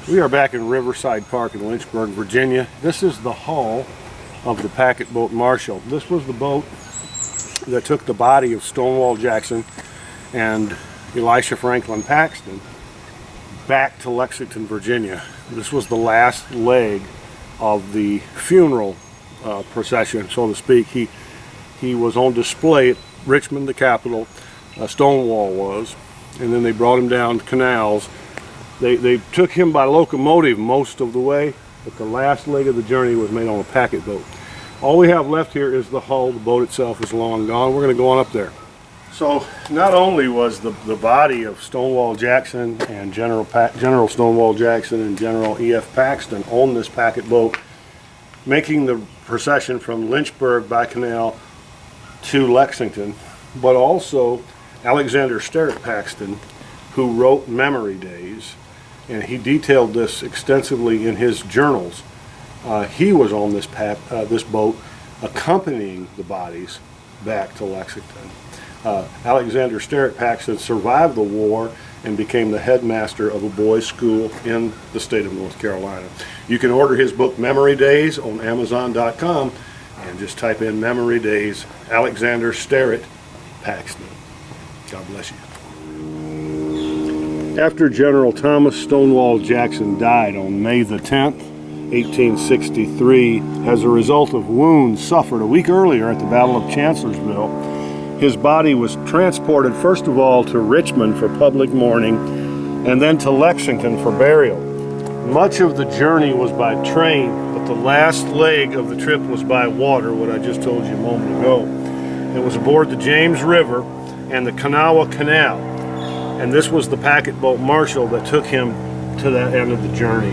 We are back in Riverside Park in Lynchburg, Virginia. This is the hull of the packet boat Marshall. This was the boat that took the body of Stonewall Jackson and Elisha Franklin Paxton back to Lexington, Virginia. This was the last leg of the funeral procession, so to speak. He was on display at Richmond, the capital. Stonewall was, and then they brought him down the canals. They took him by locomotive most of the way, but the last leg of the journey was made on a packet boat. All we have left here is the hull. The boat itself is long gone. We're going to go on up there. So not only was the body of Stonewall Jackson and General Stonewall Jackson and General E.F. Paxton on this packet boat, making the procession from Lynchburg by canal to Lexington, but also Alexander Sterrett Paxton, who wrote Memory Days, and he detailed this extensively in his journals. He was on this boat accompanying the bodies back to Lexington. Alexander Sterrett Paxton survived the war and became the headmaster of a boys' school in the state of North Carolina. You can order his book Memory Days on Amazon.com and just type in Memory Days, Alexander Sterrett Paxton. God bless you. After General Thomas Stonewall Jackson died on May the 10th, 1863, as a result of wounds suffered a week earlier at the Battle of Chancellorsville, his body was transported first of all to Richmond for public mourning and then to Lexington for burial. Much of the journey was by train, but the last leg of the trip was by water, what I just told you a moment ago. It was aboard the James River and the Kanawha Canal, and this was the packet boat Marshall that took him to that end of the journey.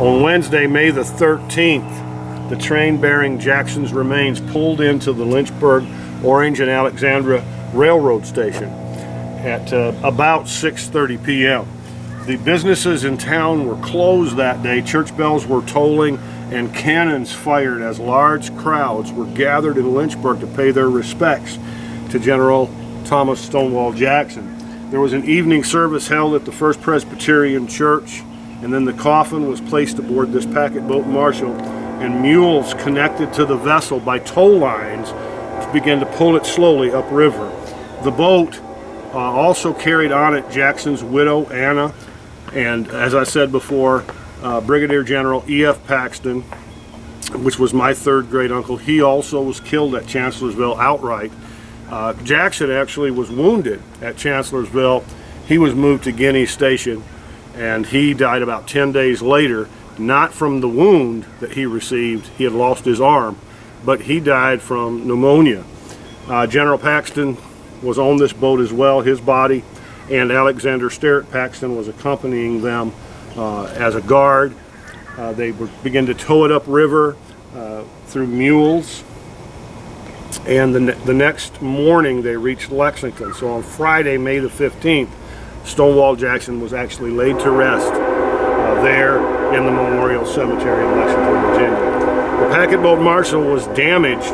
On Wednesday, May the 13th, the train bearing Jackson's remains pulled into the Lynchburg, Orange, and Alexandria Railroad Station at about 6:30 p.m. The businesses in town were closed that day. Church bells were tolling and cannons fired as large crowds were gathered in Lynchburg to pay their respects to General Thomas Stonewall Jackson. There was an evening service held at the First Presbyterian Church, and then the coffin was placed aboard this packet boat Marshall, and mules connected to the vessel by tow lines began to pull it slowly upriver. The boat also carried on it Jackson's widow, Anna, and as I said before, Brigadier General E.F. Paxton, which was my third great uncle. He also was killed at Chancellorsville outright. Jackson actually was wounded at Chancellorsville. He was moved to Guinea Station, and he died about 10 days later, not from the wound that he received. He had lost his arm, but he died from pneumonia. General Paxton was on this boat as well, his body, and Alexander Sterrett Paxton was accompanying them as a guard. They began to tow it upriver through mules, and the next morning they reached Lexington. So on Friday, May the 15th, Stonewall Jackson was actually laid to rest there in the Memorial Cemetery in Lexington, Virginia. The packet boat Marshall was damaged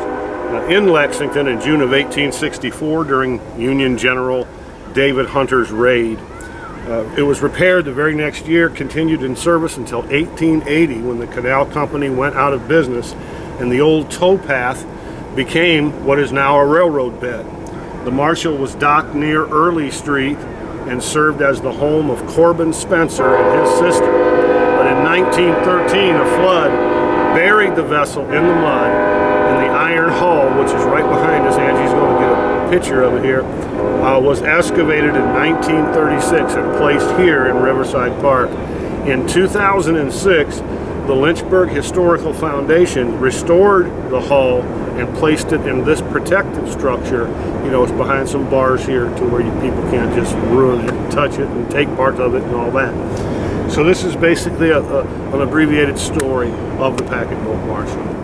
in Lexington in June of 1864 during Union General David Hunter's raid. It was repaired the very next year, continued in service until 1880 when the Canal Company went out of business and the old towpath became what is now a railroad bed. The Marshall was docked near Early Street and served as the home of Corbin Spencer and his sister. But in 1913, a flood buried the vessel in the mud, and the iron hull, which is right behind us, Angie's going to get a picture of it here, was excavated in 1936 and placed here in Riverside Park. In 2006, the Lynchburg Historical Foundation restored the hull and placed it in this protective structure. You know, it's behind some bars here to where people can't just ruin it, touch it, and take parts of it and all that. So this is basically an abbreviated story of the packet boat Marshall.